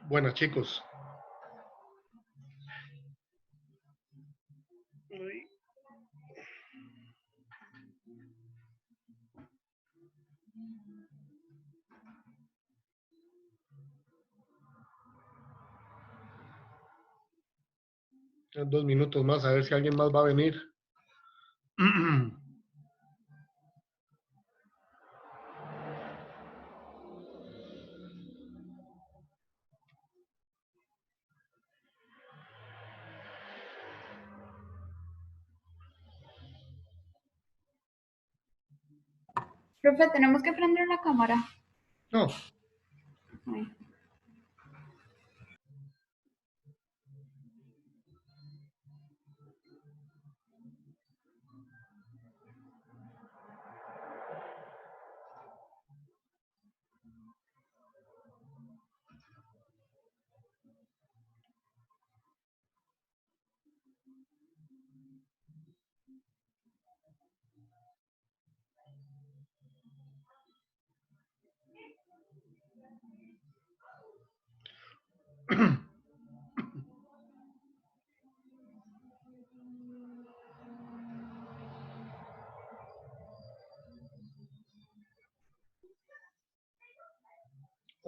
Buenas, chicos. En 2 minutos más, a ver si alguien más va a venir. Profe, tenemos que prender la cámara. No. Ay.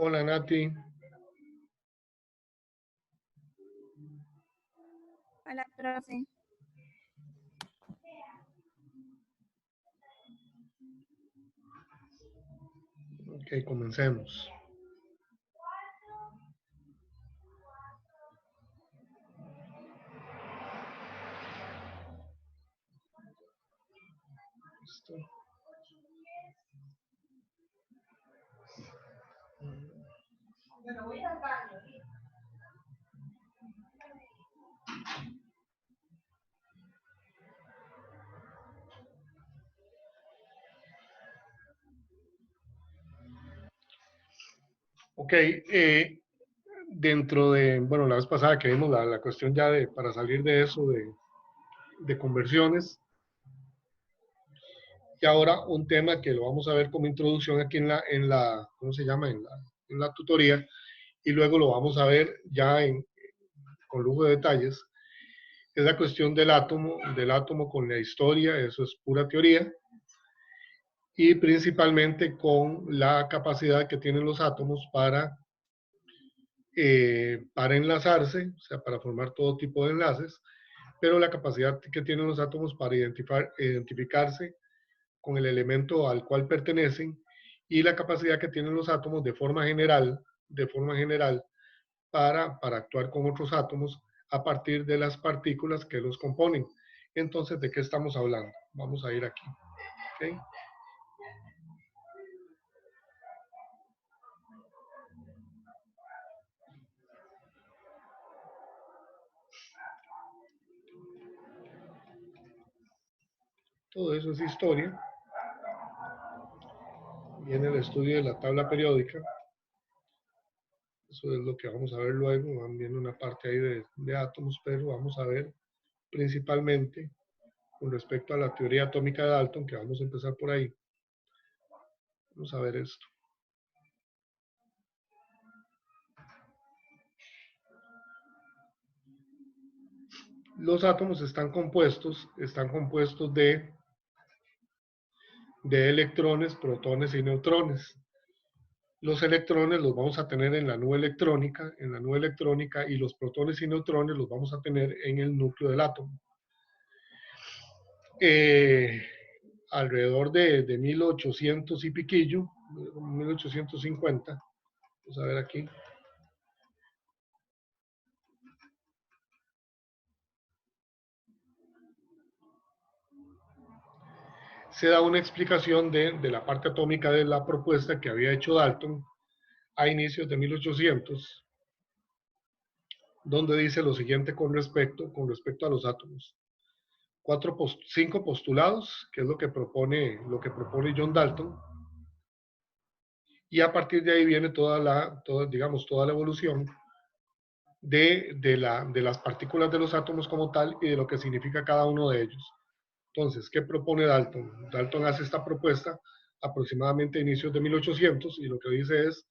Hola, Nati. Hola, profe. Ok, comencemos. Listo. Ok, dentro de, bueno, la vez pasada que vimos la cuestión ya de, para salir de eso, de conversiones, y ahora un tema que lo vamos a ver como introducción aquí en la ¿cómo se llama? En la tutoría, y luego lo vamos a ver ya con lujo de detalles, es la cuestión del átomo con la historia, eso es pura teoría, y principalmente con la capacidad que tienen los átomos para enlazarse, o sea, para formar todo tipo de enlaces, pero la capacidad que tienen los átomos para identificarse con el elemento al cual pertenecen y la capacidad que tienen los átomos de forma general para actuar con otros átomos a partir de las partículas que los componen. Entonces, ¿de qué estamos hablando? Vamos a ir aquí. ¿Okay? Todo eso es historia. Viene el estudio de la tabla periódica. Eso es lo que vamos a ver luego. Van viendo una parte ahí de átomos, pero vamos a ver principalmente con respecto a la teoría atómica de Dalton, que vamos a empezar por ahí. Vamos a ver esto. Los átomos están compuestos de electrones, protones y neutrones. Los electrones los vamos a tener en la nube electrónica, y los protones y neutrones los vamos a tener en el núcleo del átomo. Alrededor de 1800 y piquillo, 1850, vamos a ver aquí. Se da una explicación de la parte atómica de la propuesta que había hecho Dalton a inicios de 1800, donde dice lo siguiente con respecto a los átomos. 5 postulados, que es lo que propone John Dalton, y a partir de ahí viene toda la evolución de las partículas de los átomos como tal y de lo que significa cada uno de ellos. Entonces, ¿qué propone Dalton? Dalton hace esta propuesta aproximadamente a inicios de 1800 y lo que dice es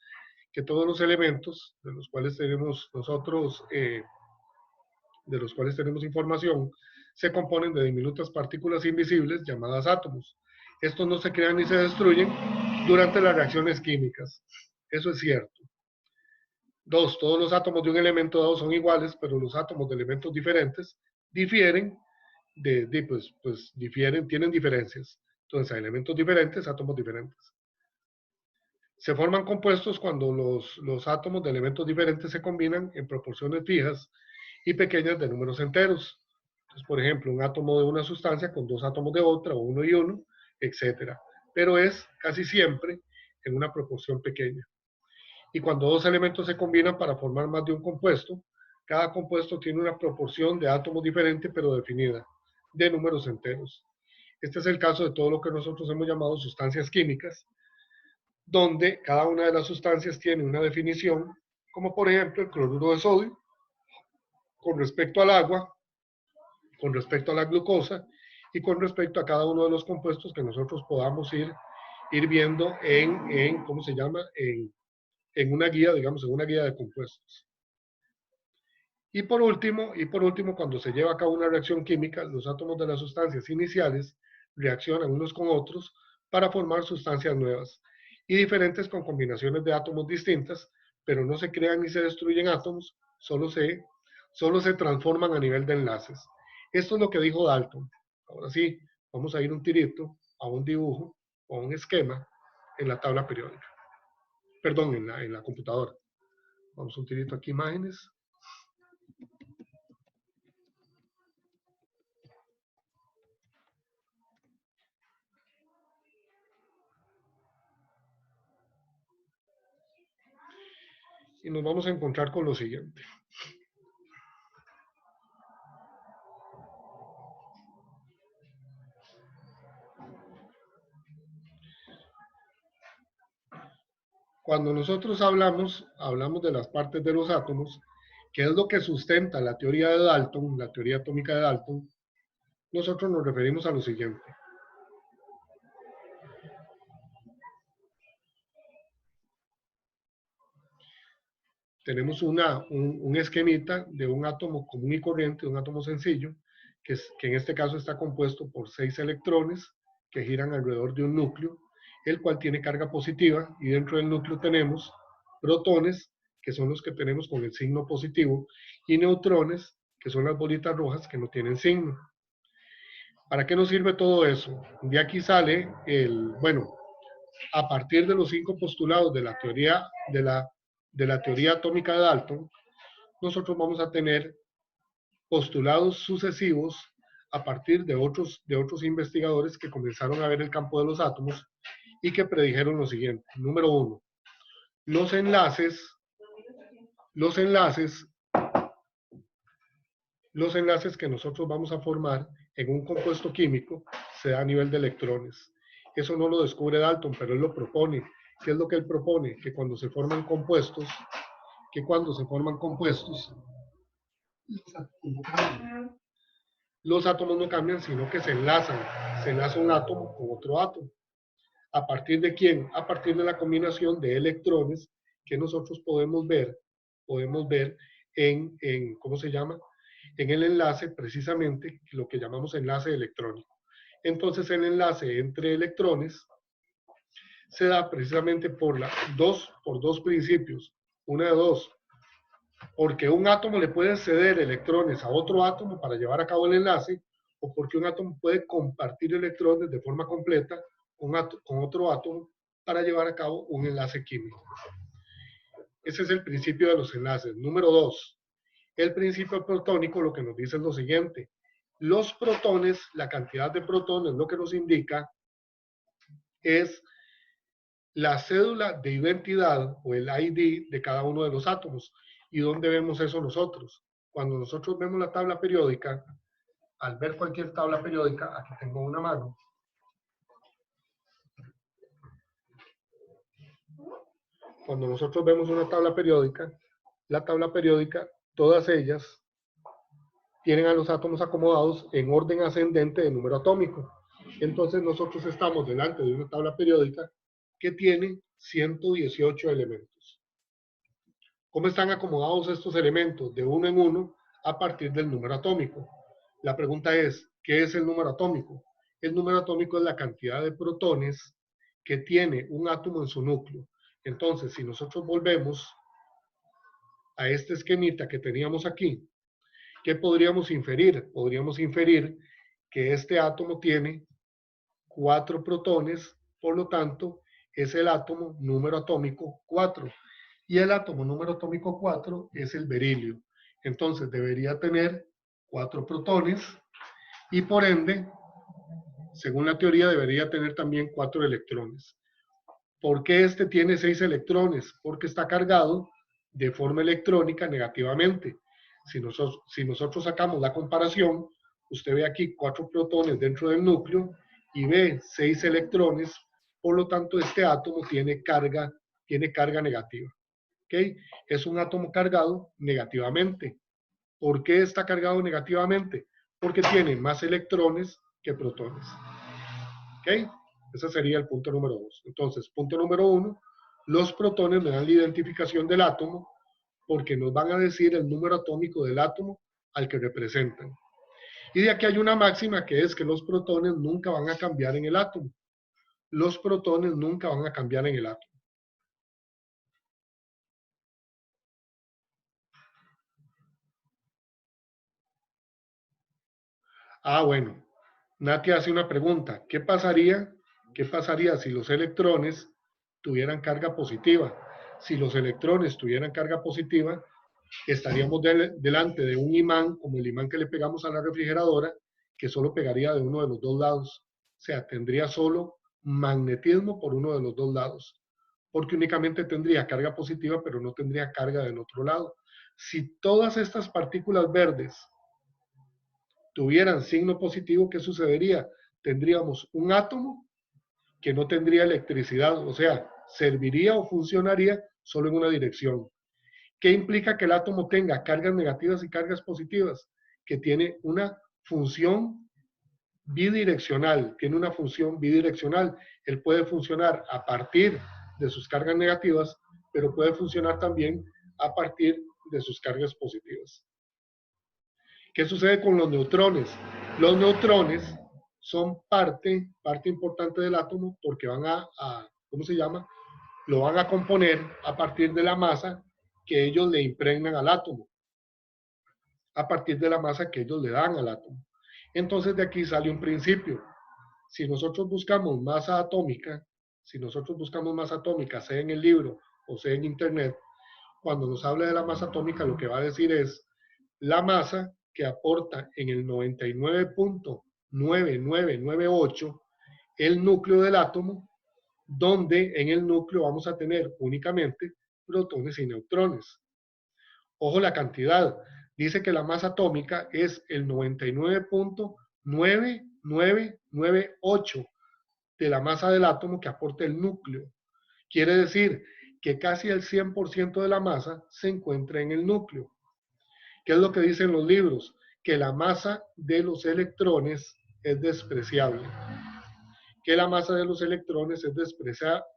que todos los elementos de los cuales tenemos nosotros, de los cuales tenemos información, se componen de diminutas partículas invisibles llamadas átomos. Estos no se crean ni se destruyen durante las reacciones químicas. Eso es cierto. 2. Todos los átomos de un elemento dado son iguales, pero los átomos de elementos diferentes difieren, difieren, tienen diferencias. Entonces, hay elementos diferentes, átomos diferentes. Se forman compuestos cuando los átomos de elementos diferentes se combinan en proporciones fijas y pequeñas de números enteros. Entonces, por ejemplo, un átomo de una sustancia con dos átomos de otra, o uno y uno, etc. Pero es casi siempre en una proporción pequeña. Y cuando dos elementos se combinan para formar más de un compuesto, cada compuesto tiene una proporción de átomos diferente pero definida, de números enteros. Este es el caso de todo lo que nosotros hemos llamado sustancias químicas, donde cada una de las sustancias tiene una definición, como por ejemplo el cloruro de sodio, con respecto al agua, con respecto a la glucosa y con respecto a cada uno de los compuestos que nosotros podamos ir viendo ¿cómo se llama? En una guía, digamos, en una guía de compuestos. Y por último, cuando se lleva a cabo una reacción química, los átomos de las sustancias iniciales reaccionan unos con otros para formar sustancias nuevas y diferentes con combinaciones de átomos distintas, pero no se crean ni se destruyen átomos, solo se transforman a nivel de enlaces. Esto es lo que dijo Dalton. Ahora sí, vamos a ir un tirito a un dibujo o un esquema en la tabla periódica. Perdón, en la computadora. Vamos un tirito aquí, imágenes. Y nos vamos a encontrar con lo siguiente. Cuando nosotros hablamos de las partes de los átomos, que es lo que sustenta la teoría de Dalton, la teoría atómica de Dalton, nosotros nos referimos a lo siguiente. Tenemos un esquemita de un átomo común y corriente, un átomo sencillo, que en este caso está compuesto por 6 electrones que giran alrededor de un núcleo, el cual tiene carga positiva, y dentro del núcleo tenemos protones, que son los que tenemos con el signo positivo, y neutrones, que son las bolitas rojas que no tienen signo. ¿Para qué nos sirve todo eso? De aquí sale a partir de los 5 postulados de la teoría atómica de Dalton, nosotros vamos a tener postulados sucesivos a partir de otros investigadores que comenzaron a ver el campo de los átomos y que predijeron lo siguiente. Número 1, los enlaces que nosotros vamos a formar en un compuesto químico se da a nivel de electrones. Eso no lo descubre Dalton, pero él lo propone. ¿Qué es lo que él propone? Que cuando se forman compuestos, los átomos no cambian, sino que se enlaza un átomo con otro átomo. ¿A partir de quién? A partir de la combinación de electrones que nosotros podemos ver ¿cómo se llama? En el enlace, precisamente, lo que llamamos enlace electrónico. Entonces, el enlace entre electrones se da precisamente por dos principios. Una de dos, porque un átomo le puede ceder electrones a otro átomo para llevar a cabo el enlace, o porque un átomo puede compartir electrones de forma completa con otro átomo para llevar a cabo un enlace químico. Ese es el principio de los enlaces. Número 2, el principio protónico lo que nos dice es lo siguiente. Los protones, la cantidad de protones, lo que nos indica es la cédula de identidad o el ID de cada uno de los átomos. ¿Y dónde vemos eso nosotros? Cuando nosotros vemos la tabla periódica, al ver cualquier tabla periódica, aquí tengo una mano. Cuando nosotros vemos una tabla periódica, la tabla periódica, todas ellas tienen a los átomos acomodados en orden ascendente de número atómico. Entonces nosotros estamos delante de una tabla periódica que tiene 118 elementos. ¿Cómo están acomodados estos elementos de uno en uno a partir del número atómico? La pregunta es, ¿qué es el número atómico? El número atómico es la cantidad de protones que tiene un átomo en su núcleo. Entonces, si nosotros volvemos a este esquemita que teníamos aquí, ¿qué podríamos inferir? Podríamos inferir que este átomo tiene 4 protones, por lo tanto, es el átomo número atómico 4. Y el átomo número atómico 4 es el berilio. Entonces, debería tener 4 protones y por ende, según la teoría, debería tener también 4 electrones. ¿Por qué este tiene 6 electrones? Porque está cargado de forma electrónica negativamente. Si nosotros sacamos la comparación, usted ve aquí 4 protones dentro del núcleo y ve 6 electrones, por lo tanto este átomo tiene carga negativa. ¿Okay? Es un átomo cargado negativamente. ¿Por qué está cargado negativamente? Porque tiene más electrones que protones. ¿Ok? Ese sería el punto número 2. Entonces, punto número 1, los protones me dan la identificación del átomo porque nos van a decir el número atómico del átomo al que representan. Y de aquí hay una máxima que es que los protones nunca van a cambiar en el átomo. Los protones nunca van a cambiar en el átomo. Ah, bueno. Nati hace una pregunta. ¿Qué pasaría si los electrones tuvieran carga positiva? Si los electrones tuvieran carga positiva, estaríamos delante de un imán, como el imán que le pegamos a la refrigeradora, que solo pegaría de uno de los dos lados. O sea, tendría solo magnetismo por uno de los dos lados, porque únicamente tendría carga positiva, pero no tendría carga del otro lado. Si todas estas partículas verdes tuvieran signo positivo, ¿qué sucedería? Tendríamos un átomo que no tendría electricidad, o sea, serviría o funcionaría solo en una dirección. ¿Qué implica que el átomo tenga cargas negativas y cargas positivas? Que tiene una función bidireccional, tiene una función bidireccional. Él puede funcionar a partir de sus cargas negativas, pero puede funcionar también a partir de sus cargas positivas. ¿Qué sucede con los neutrones? Los neutrones son parte importante del átomo porque van ¿cómo se llama? Lo van a componer a partir de la masa que ellos le impregnan al átomo, a partir de la masa que ellos le dan al átomo. Entonces de aquí sale un principio. Si nosotros buscamos masa atómica, sea en el libro o sea en internet, cuando nos habla de la masa atómica, lo que va a decir es la masa que aporta en el 99.9998 el núcleo del átomo, donde en el núcleo vamos a tener únicamente protones y neutrones. Ojo la cantidad. Dice que la masa atómica es el 99.9998 de la masa del átomo que aporta el núcleo. Quiere decir que casi el 100% de la masa se encuentra en el núcleo. ¿Qué es lo que dicen los libros? Que la masa de los electrones es despreciable. Que la masa de los electrones es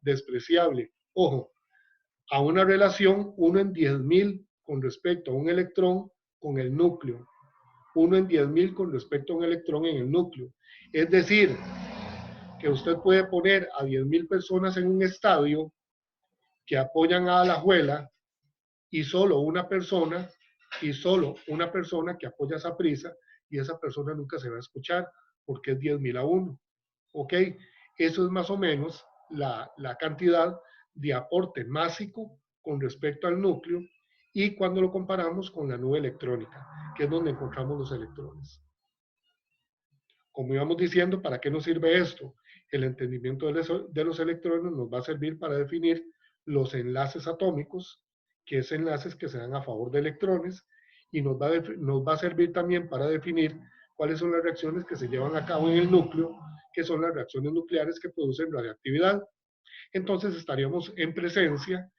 despreciable. Ojo, a una relación 1 en 10.000 con respecto a un electrón con el núcleo. 1 en 10.000 con respecto a un electrón en el núcleo. Es decir, que usted puede poner a 10.000 personas en un estadio que apoyan a Alajuela y solo una persona que apoya a Saprissa y esa persona nunca se va a escuchar porque es 10.000 a 1. ¿Ok? Eso es más o menos la cantidad de aporte másico con respecto al núcleo y cuando lo comparamos con la nube electrónica, que es donde encontramos los electrones. Como íbamos diciendo, ¿para qué nos sirve esto? El entendimiento de los electrones nos va a servir para definir los enlaces atómicos, que es enlaces que se dan a favor de electrones, y nos va a servir también para definir cuáles son las reacciones que se llevan a cabo en el núcleo, que son las reacciones nucleares que producen radiactividad. Entonces estaríamos en presencia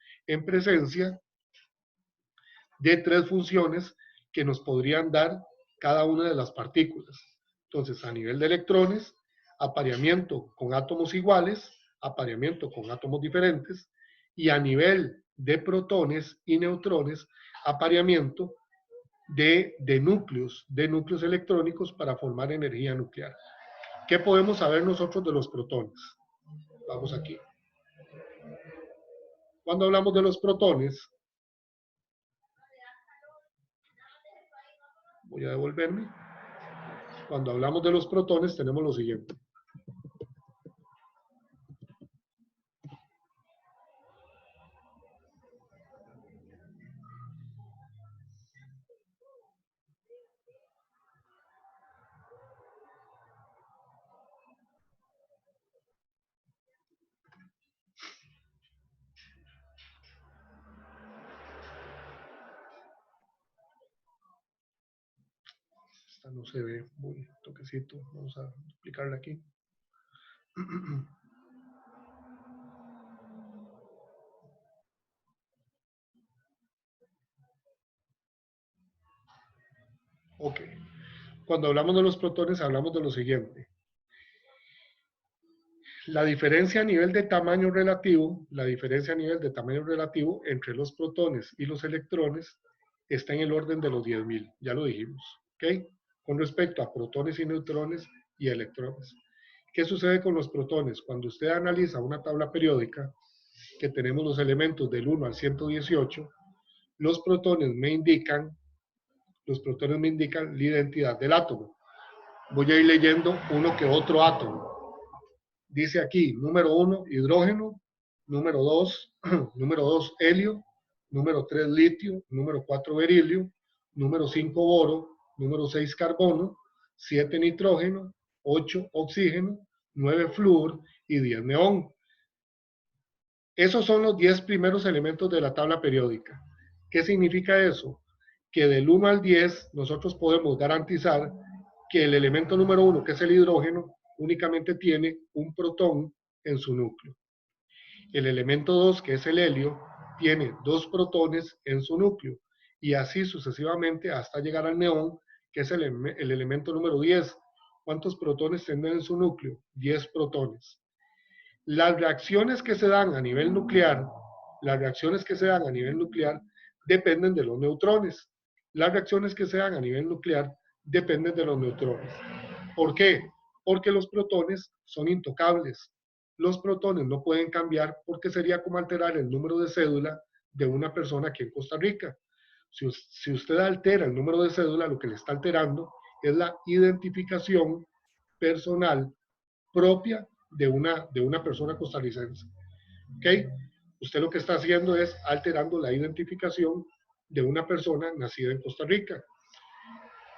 de 3 funciones que nos podrían dar cada una de las partículas. Entonces, a nivel de electrones, apareamiento con átomos iguales, apareamiento con átomos diferentes, y a nivel de protones y neutrones, apareamiento de núcleos electrónicos para formar energía nuclear. ¿Qué podemos saber nosotros de los protones? Vamos aquí. Cuando hablamos de los protones, voy a devolverme. Cuando hablamos de los protones tenemos lo siguiente. Esta no se ve muy toquecito. Vamos a explicarla aquí. Ok. Cuando hablamos de los protones, hablamos de lo siguiente. La diferencia a nivel de tamaño relativo, entre los protones y los electrones está en el orden de los 10.000. Ya lo dijimos. ¿Ok? Con respecto a protones y neutrones y electrones. ¿Qué sucede con los protones? Cuando usted analiza una tabla periódica, que tenemos los elementos del 1 al 118, los protones me indican la identidad del átomo. Voy a ir leyendo uno que otro átomo. Dice aquí, número 1, hidrógeno, número 2, helio, número 3, litio, número 4, berilio, número 5, boro, número 6, carbono, 7, nitrógeno, 8, oxígeno, 9, flúor y 10, neón. Esos son los 10 primeros elementos de la tabla periódica. ¿Qué significa eso? Que del 1 al 10 nosotros podemos garantizar que el elemento número 1, que es el hidrógeno, únicamente tiene un protón en su núcleo. El elemento 2, que es el helio, tiene 2 protones en su núcleo. Y así sucesivamente hasta llegar al neón, que es el elemento número 10. ¿Cuántos protones tiene en su núcleo? 10 protones. Las reacciones que se dan a nivel nuclear, dependen de los neutrones. Las reacciones que se dan a nivel nuclear dependen de los neutrones. ¿Por qué? Porque los protones son intocables. Los protones no pueden cambiar porque sería como alterar el número de cédula de una persona aquí en Costa Rica. Si usted altera el número de cédula, lo que le está alterando es la identificación personal propia de una persona costarricense. ¿Ok? Usted lo que está haciendo es alterando la identificación de una persona nacida en Costa Rica.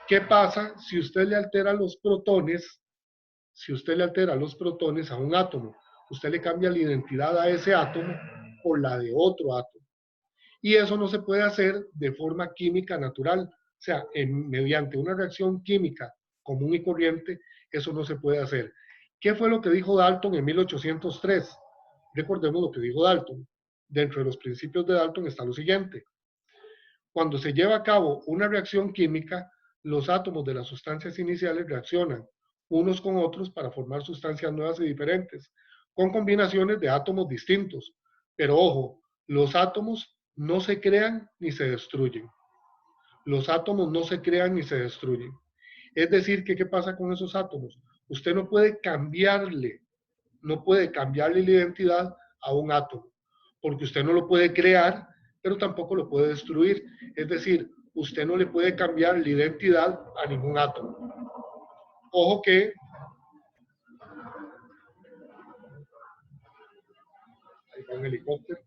¿Qué pasa si usted le altera los protones? Si usted le altera los protones a un átomo, usted le cambia la identidad a ese átomo por la de otro átomo. Y eso no se puede hacer de forma química natural. O sea, mediante una reacción química común y corriente, eso no se puede hacer. ¿Qué fue lo que dijo Dalton en 1803? Recordemos lo que dijo Dalton. Dentro de los principios de Dalton está lo siguiente. Cuando se lleva a cabo una reacción química, los átomos de las sustancias iniciales reaccionan unos con otros para formar sustancias nuevas y diferentes, con combinaciones de átomos distintos. Pero ojo, los átomos no se crean ni se destruyen. Los átomos no se crean ni se destruyen. Es decir, ¿qué pasa con esos átomos? Usted no puede cambiarle la identidad a un átomo, porque usted no lo puede crear, pero tampoco lo puede destruir. Es decir, usted no le puede cambiar la identidad a ningún átomo. Ojo que ahí va un helicóptero.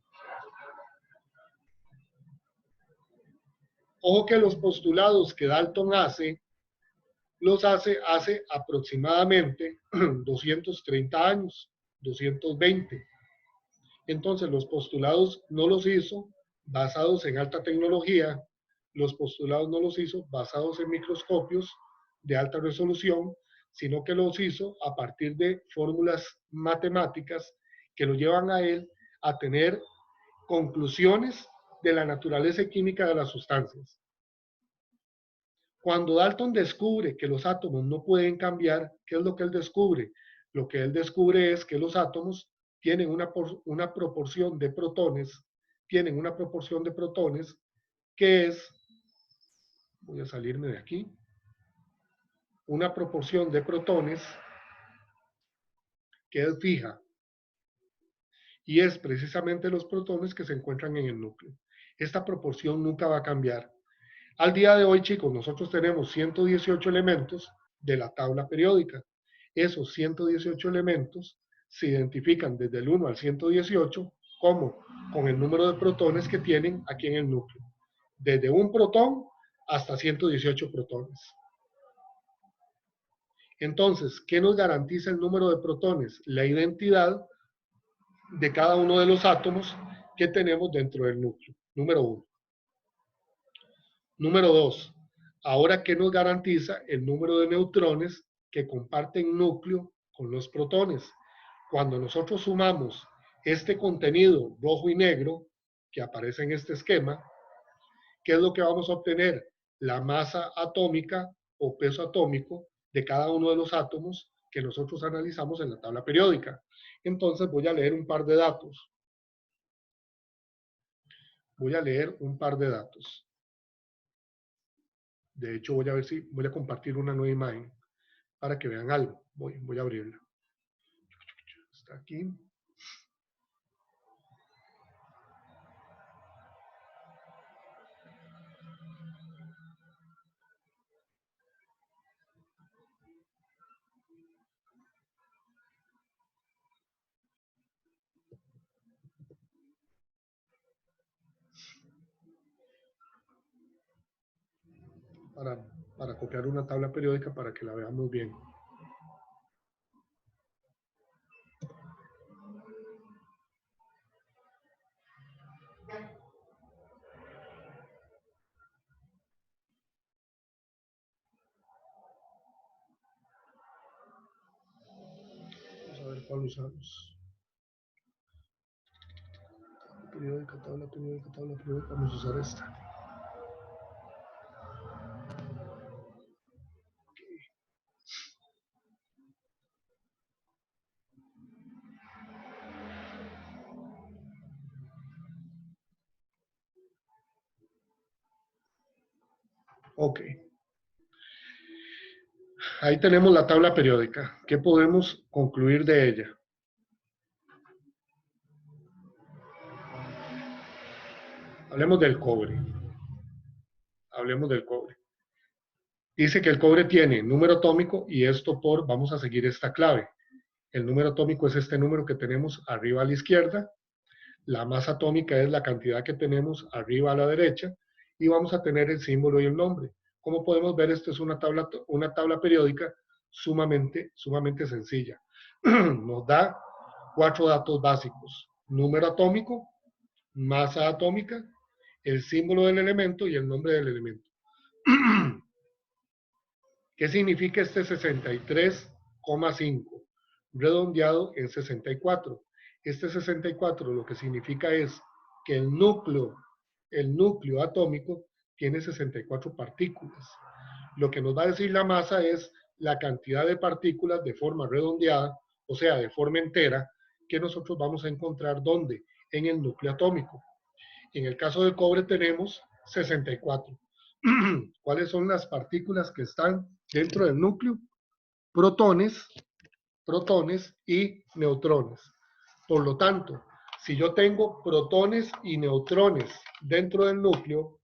Ojo que los postulados que Dalton hace, los hace aproximadamente 230 años, 220. Entonces los postulados no los hizo basados en alta tecnología, los postulados no los hizo basados en microscopios de alta resolución, sino que los hizo a partir de fórmulas matemáticas que lo llevan a él a tener conclusiones de la naturaleza química de las sustancias. Cuando Dalton descubre que los átomos no pueden cambiar, ¿qué es lo que él descubre? Lo que él descubre es que los átomos tienen una proporción de protones tienen una proporción de protones que es, voy a salirme de aquí, una proporción de protones que es fija, y es precisamente los protones que se encuentran en el núcleo. Esta proporción nunca va a cambiar. Al día de hoy, chicos, nosotros tenemos 118 elementos de la tabla periódica. Esos 118 elementos se identifican desde el 1 al 118 como con el número de protones que tienen aquí en el núcleo. Desde un protón hasta 118 protones. Entonces, ¿qué nos garantiza el número de protones? La identidad de cada uno de los átomos que tenemos dentro del núcleo. Número 1. Número 2. Ahora, ¿qué nos garantiza el número de neutrones que comparten núcleo con los protones? Cuando nosotros sumamos este contenido rojo y negro que aparece en este esquema, ¿qué es lo que vamos a obtener? La masa atómica o peso atómico de cada uno de los átomos que nosotros analizamos en la tabla periódica. Entonces voy a leer un par de datos. De hecho, voy a ver si voy a compartir una nueva imagen para que vean algo. Voy a abrirla. Está aquí. Para copiar una tabla periódica para que la veamos bien. Vamos a ver cuál usamos. Tabla periódica. Vamos a usar esta. Ok. Ahí tenemos la tabla periódica. ¿Qué podemos concluir de ella? Hablemos del cobre. Dice que el cobre tiene número atómico y esto vamos a seguir esta clave. El número atómico es este número que tenemos arriba a la izquierda. La masa atómica es la cantidad que tenemos arriba a la derecha. Y vamos a tener el símbolo y el nombre. Como podemos ver, esto es una tabla periódica sumamente sencilla. Nos da 4 datos básicos. Número atómico, masa atómica, el símbolo del elemento y el nombre del elemento. ¿Qué significa este 63,5? Redondeado en 64. Este 64 lo que significa es que el núcleo atómico tiene 64 partículas. Lo que nos va a decir la masa es la cantidad de partículas de forma redondeada, o sea, de forma entera, que nosotros vamos a encontrar ¿dónde? En el núcleo atómico. En el caso del cobre tenemos 64. ¿Cuáles son las partículas que están dentro del núcleo? Protones y neutrones. Por lo tanto, si yo tengo protones y neutrones dentro del núcleo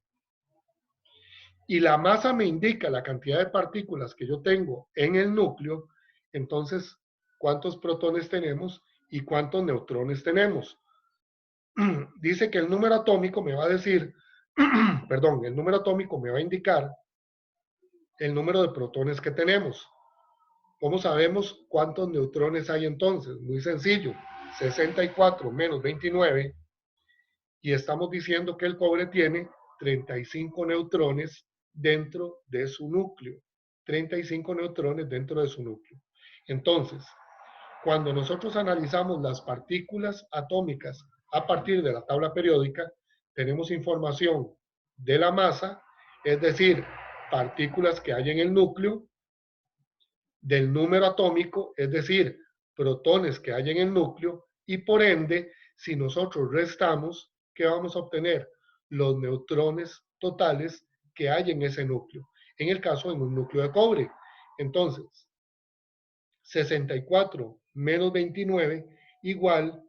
y la masa me indica la cantidad de partículas que yo tengo en el núcleo, entonces, ¿cuántos protones tenemos y cuántos neutrones tenemos? Dice que el número atómico me va a decir, perdón, el número atómico me va a indicar el número de protones que tenemos. ¿Cómo sabemos cuántos neutrones hay entonces? Muy sencillo, 64 menos 29, y estamos diciendo que el cobre tiene 35 neutrones dentro de su núcleo. 35 neutrones dentro de su núcleo. Entonces, cuando nosotros analizamos las partículas atómicas a partir de la tabla periódica, tenemos información de la masa, es decir, partículas que hay en el núcleo, del número atómico, es decir, protones que hay en el núcleo, y por ende, si nosotros restamos ¿qué vamos a obtener? Los neutrones totales que hay en ese núcleo. En el caso, en un núcleo de cobre. Entonces, 64 menos 29 igual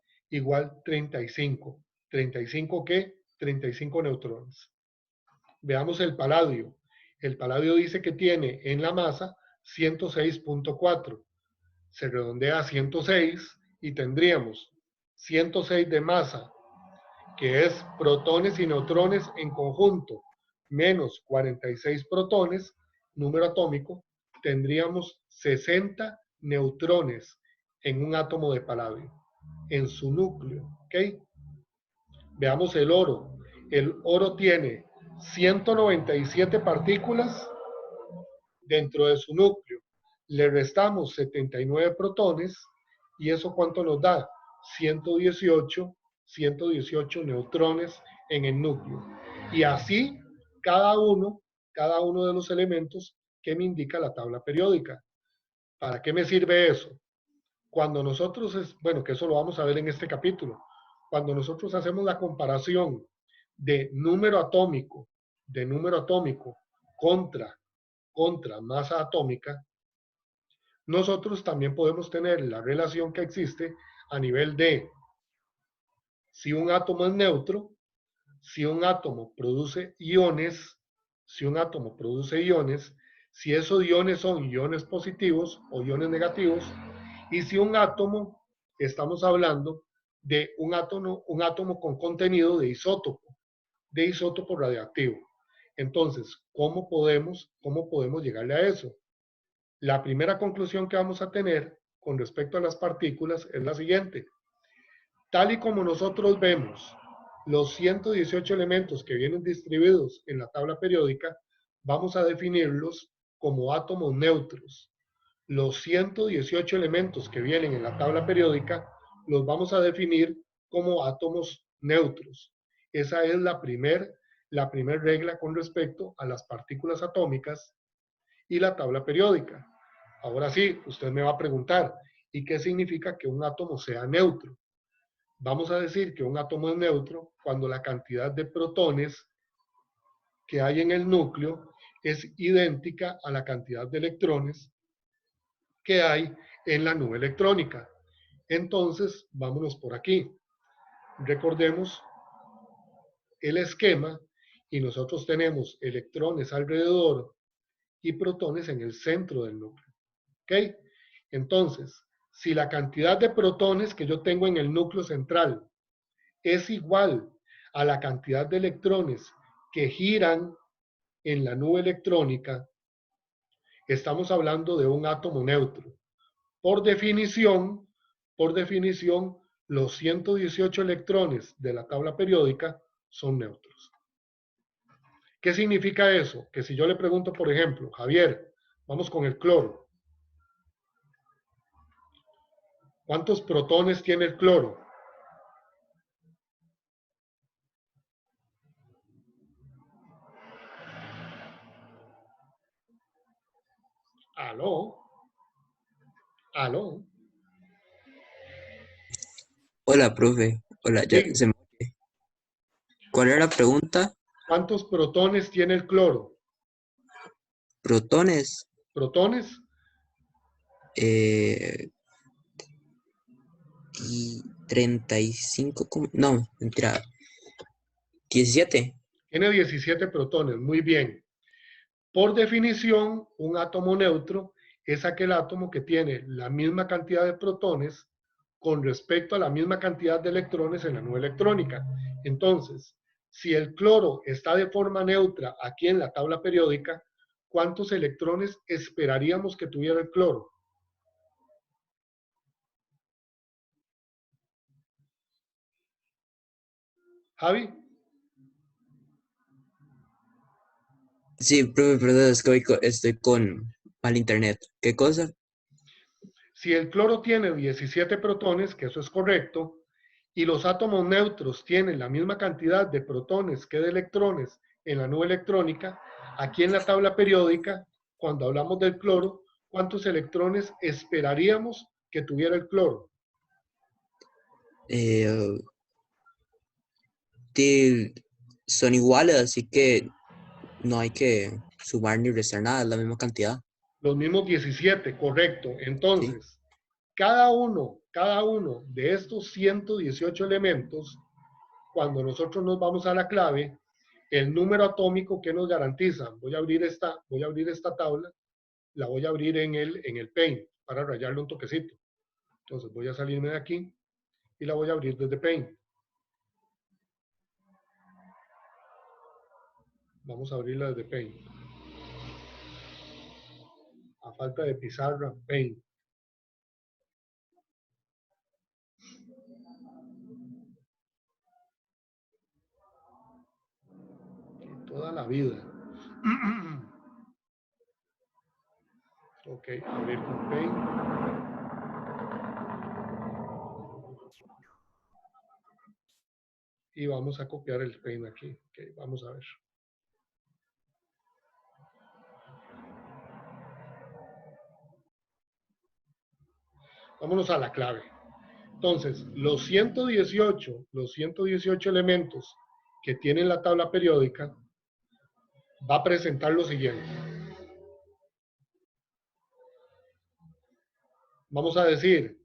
35. ¿35 qué? 35 neutrones. Veamos el paladio. El paladio dice que tiene en la masa 106.4. Se redondea a 106 y tendríamos 106 de masa, que es protones y neutrones en conjunto, menos 46 protones, número atómico, tendríamos 60 neutrones en un átomo de paladio, en su núcleo, ¿ok? Veamos el oro. El oro tiene 197 partículas dentro de su núcleo. Le restamos 79 protones y eso ¿cuánto nos da? 118 neutrones en el núcleo. Y así cada uno de los elementos que me indica la tabla periódica. ¿Para qué me sirve eso? Cuando nosotros, bueno, que eso lo vamos a ver en este capítulo, cuando nosotros hacemos la comparación de número atómico contra masa atómica, nosotros también podemos tener la relación que existe a nivel de si un átomo es neutro, si un átomo produce iones, si esos iones son iones positivos o iones negativos, y si un átomo, estamos hablando de un átomo con contenido de isótopo radioactivo. Entonces, ¿cómo podemos llegarle a eso? La primera conclusión que vamos a tener con respecto a las partículas es la siguiente. Tal y como nosotros vemos los 118 elementos que vienen distribuidos en la tabla periódica, vamos a definirlos como átomos neutros. Los 118 elementos que vienen en la tabla periódica los vamos a definir como átomos neutros. Esa es la primer regla con respecto a las partículas atómicas y la tabla periódica. Ahora sí, usted me va a preguntar, ¿y qué significa que un átomo sea neutro? Vamos a decir que un átomo es neutro cuando la cantidad de protones que hay en el núcleo es idéntica a la cantidad de electrones que hay en la nube electrónica. Entonces, vámonos por aquí. Recordemos el esquema y nosotros tenemos electrones alrededor y protones en el centro del núcleo. ¿Ok? Entonces, si la cantidad de protones que yo tengo en el núcleo central es igual a la cantidad de electrones que giran en la nube electrónica, estamos hablando de un átomo neutro. Por definición, los 118 electrones de la tabla periódica son neutros. ¿Qué significa eso? Que si yo le pregunto, por ejemplo, Javier, vamos con el cloro. ¿Cuántos protones tiene el cloro? ¿Aló? ¿Aló? Hola, profe. Hola, Sí. ¿Cuál era la pregunta? ¿Cuántos protones tiene el cloro? ¿Protones? ¿Protones? Eh, y 35, no, mentira. 17. Tiene 17 protones, muy bien. Por definición, un átomo neutro es aquel átomo que tiene la misma cantidad de protones con respecto a la misma cantidad de electrones en la nube electrónica. Entonces, si el cloro está de forma neutra aquí en la tabla periódica, ¿cuántos electrones esperaríamos que tuviera el cloro? Javi, Sí, profe, perdón, es que estoy con mal internet. ¿Qué cosa? si el cloro tiene 17 protones, que eso es correcto, y los átomos neutros tienen la misma cantidad de protones que de electrones en la nube electrónica, aquí en la tabla periódica, cuando hablamos del cloro, ¿cuántos electrones esperaríamos que tuviera el cloro? Eh, Sí, son iguales, así que no hay que sumar ni restar nada, es la misma cantidad. Los mismos 17, correcto. Sí. Entonces, cada uno de estos 118 elementos, cuando nosotros nos vamos a la clave, el número atómico que nos garantiza, voy a abrir esta tabla, la voy a abrir en el Paint para rayarle un toquecito. Entonces voy a salirme de aquí y la voy a abrir desde Paint. Vamos a abrirla desde Paint. A falta de pizarra, Paint. Toda la vida. Ok, abrir con Paint. Y vamos a copiar el Paint aquí. Ok, vamos a ver. Vámonos a la clave. Entonces, los 118 elementos que tienen la tabla periódica va a presentar lo siguiente. Vamos a decir,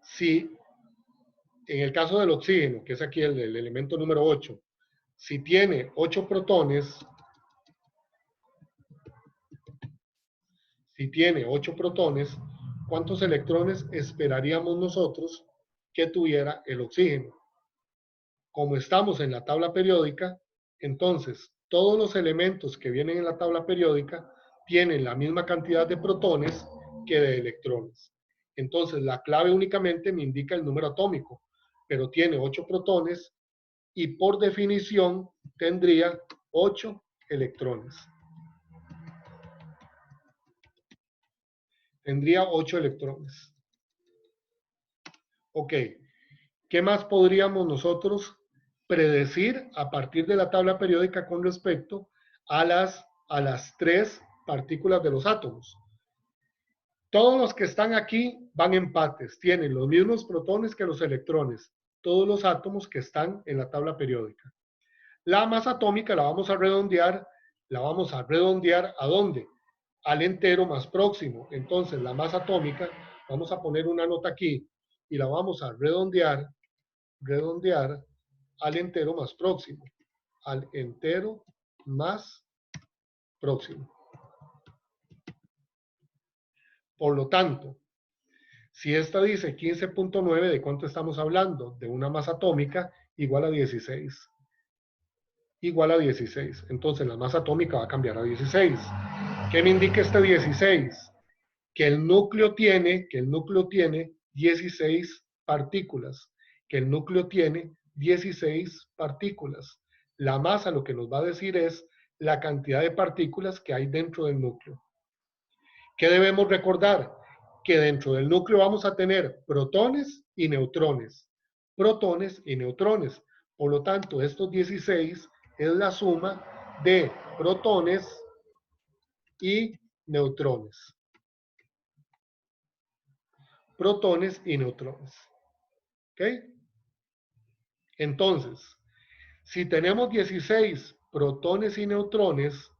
si en el caso del oxígeno, que es aquí el elemento número 8, si tiene 8 protones, ¿cuántos electrones esperaríamos nosotros que tuviera el oxígeno? Como estamos en la tabla periódica, entonces todos los elementos que vienen en la tabla periódica tienen la misma cantidad de protones que de electrones. Entonces la clave únicamente me indica el número atómico, pero tiene 8 protones y por definición tendría 8 electrones. Tendría 8 electrones. Ok, ¿qué más podríamos nosotros predecir a partir de la tabla periódica con respecto a las 3 partículas de los átomos? Todos los que están aquí van empates, tienen los mismos protones que los electrones, todos los átomos que están en la tabla periódica. La masa atómica la vamos a redondear ¿a dónde? Al entero más próximo. Entonces la masa atómica, vamos a poner una nota aquí y la vamos a redondear al entero más próximo. Al entero más próximo. Por lo tanto, si esta dice 15.9, ¿de cuánto estamos hablando? De una masa atómica igual a 16. Igual a 16. Entonces la masa atómica va a cambiar a 16. ¿Qué me indica este 16? Que el núcleo tiene 16 partículas. Que el núcleo tiene 16 partículas. La masa lo que nos va a decir es la cantidad de partículas que hay dentro del núcleo. ¿Qué debemos recordar? Que dentro del núcleo vamos a tener protones y neutrones. Protones y neutrones. Por lo tanto, estos 16 es la suma de protones y neutrones. Protones y neutrones. ¿Ok? Entonces, si tenemos 16 protones y neutrones,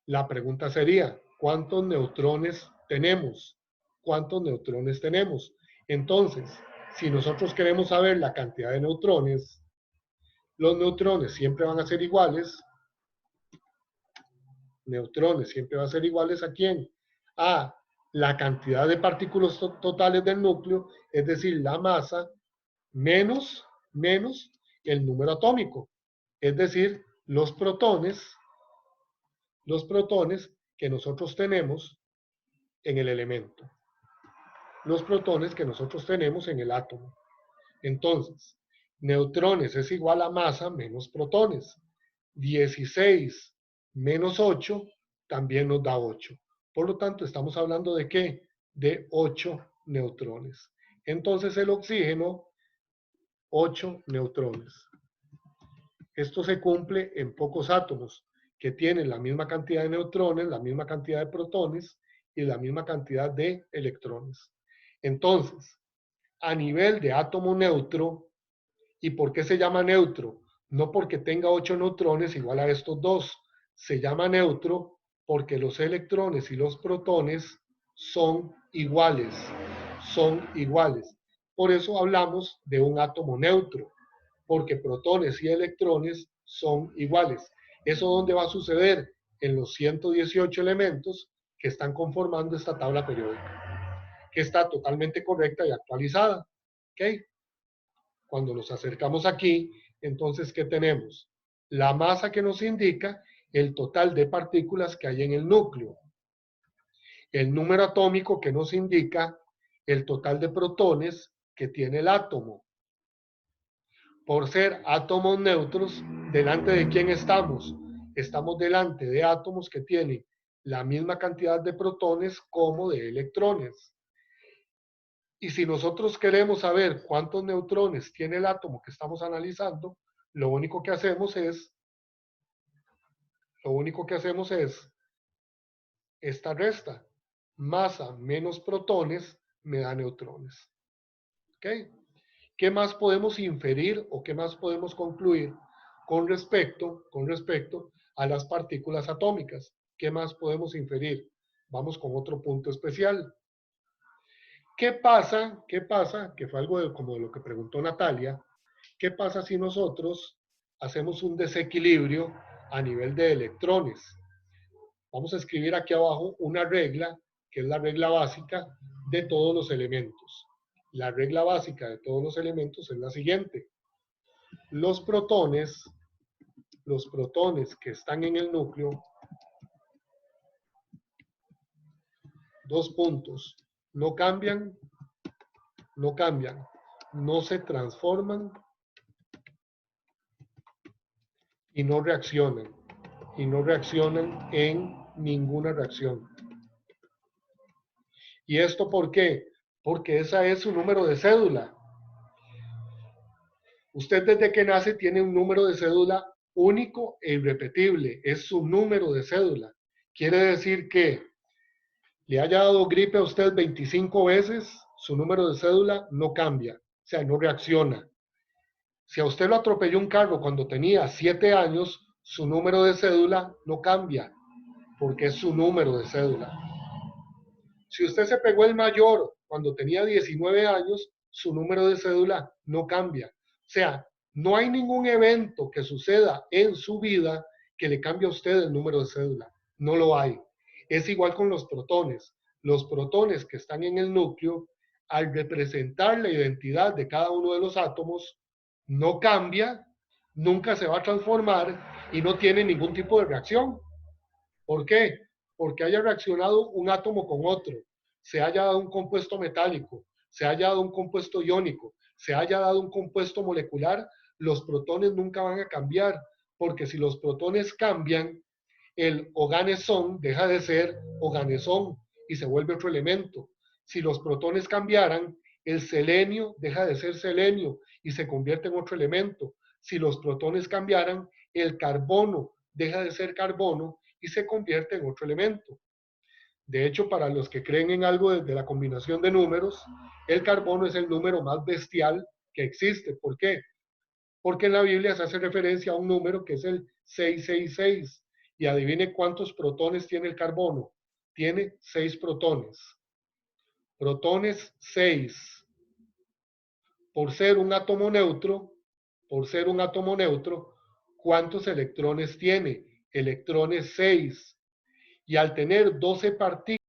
la pregunta sería, ¿cuántos neutrones tenemos? ¿Cuántos neutrones tenemos? Entonces, si nosotros queremos saber la cantidad de neutrones, los neutrones siempre van a ser iguales. Neutrones siempre van a ser iguales ¿a quién? A la cantidad de partículas totales del núcleo, es decir, la masa, menos el número atómico, es decir, los protones que nosotros tenemos en el elemento, los protones que nosotros tenemos en el átomo. Entonces, neutrones es igual a masa menos protones. 16 menos 8 también nos da 8. Por lo tanto, estamos hablando de ¿qué? De 8 neutrones. Entonces, el oxígeno, 8 neutrones. Esto se cumple en pocos átomos que tienen la misma cantidad de neutrones, la misma cantidad de protones y la misma cantidad de electrones. Entonces, a nivel de átomo neutro, ¿y por qué se llama neutro? No porque tenga 8 neutrones igual a estos dos. Se llama neutro porque los electrones y los protones son iguales. Son iguales. Por eso hablamos de un átomo neutro, porque protones y electrones son iguales. ¿Eso dónde va a suceder? En los 118 elementos que están conformando esta tabla periódica, que está totalmente correcta y actualizada. ¿Ok? Cuando nos acercamos aquí, entonces, ¿qué tenemos? La masa que nos indica el total de partículas que hay en el núcleo. El número atómico que nos indica el total de protones que tiene el átomo. Por ser átomos neutros, ¿delante de quién estamos? Estamos delante de átomos que tienen la misma cantidad de protones como de electrones. Y si nosotros queremos saber cuántos neutrones tiene el átomo que estamos analizando, lo único que hacemos es esta resta. Masa menos protones me da neutrones. ¿Ok? ¿Qué más podemos inferir o qué más podemos concluir con respecto a las partículas atómicas? ¿Qué más podemos inferir? Vamos con otro punto especial. ¿Qué pasa? Que fue algo como de lo que preguntó Natalia. ¿Qué pasa si nosotros hacemos un desequilibrio a nivel de electrones? Vamos a escribir aquí abajo una regla, que es la regla básica de todos los elementos. La regla básica de todos los elementos es la siguiente. Los protones que están en el núcleo, dos puntos, no cambian, no se transforman y no reaccionan en ninguna reacción. ¿Y esto por qué? Porque esa es su número de cédula. Usted desde que nace tiene un número de cédula único e irrepetible. Es su número de cédula. Quiere decir que le haya dado gripe a usted 25 veces, su número de cédula no cambia, o sea, no reacciona. Si a usted lo atropelló un carro cuando tenía 7 años, su número de cédula no cambia, porque es su número de cédula. Si usted se pegó el mayor cuando tenía 19 años, su número de cédula no cambia. O sea, no hay ningún evento que suceda en su vida que le cambie a usted el número de cédula. No lo hay. Es igual con los protones. Los protones que están en el núcleo, al representar la identidad de cada uno de los átomos, no cambia, nunca se va a transformar y no tiene ningún tipo de reacción. ¿Por qué? Porque haya reaccionado un átomo con otro, se haya dado un compuesto metálico, se haya dado un compuesto iónico, se haya dado un compuesto molecular, los protones nunca van a cambiar, porque si los protones cambian, el organesón deja de ser organesón y se vuelve otro elemento. Si los protones cambiaran, el selenio deja de ser selenio y se convierte en otro elemento. Si los protones cambiaran, el carbono deja de ser carbono y se convierte en otro elemento. De hecho, para los que creen en algo de la combinación de números, el carbono es el número más bestial que existe. ¿Por qué? Porque en la Biblia se hace referencia a un número que es el 666. Y adivine cuántos protones tiene el carbono. Tiene 6 protones. Protones 6. Por ser un átomo neutro, ¿cuántos electrones tiene? Electrones 6. Y al tener 12 partículas,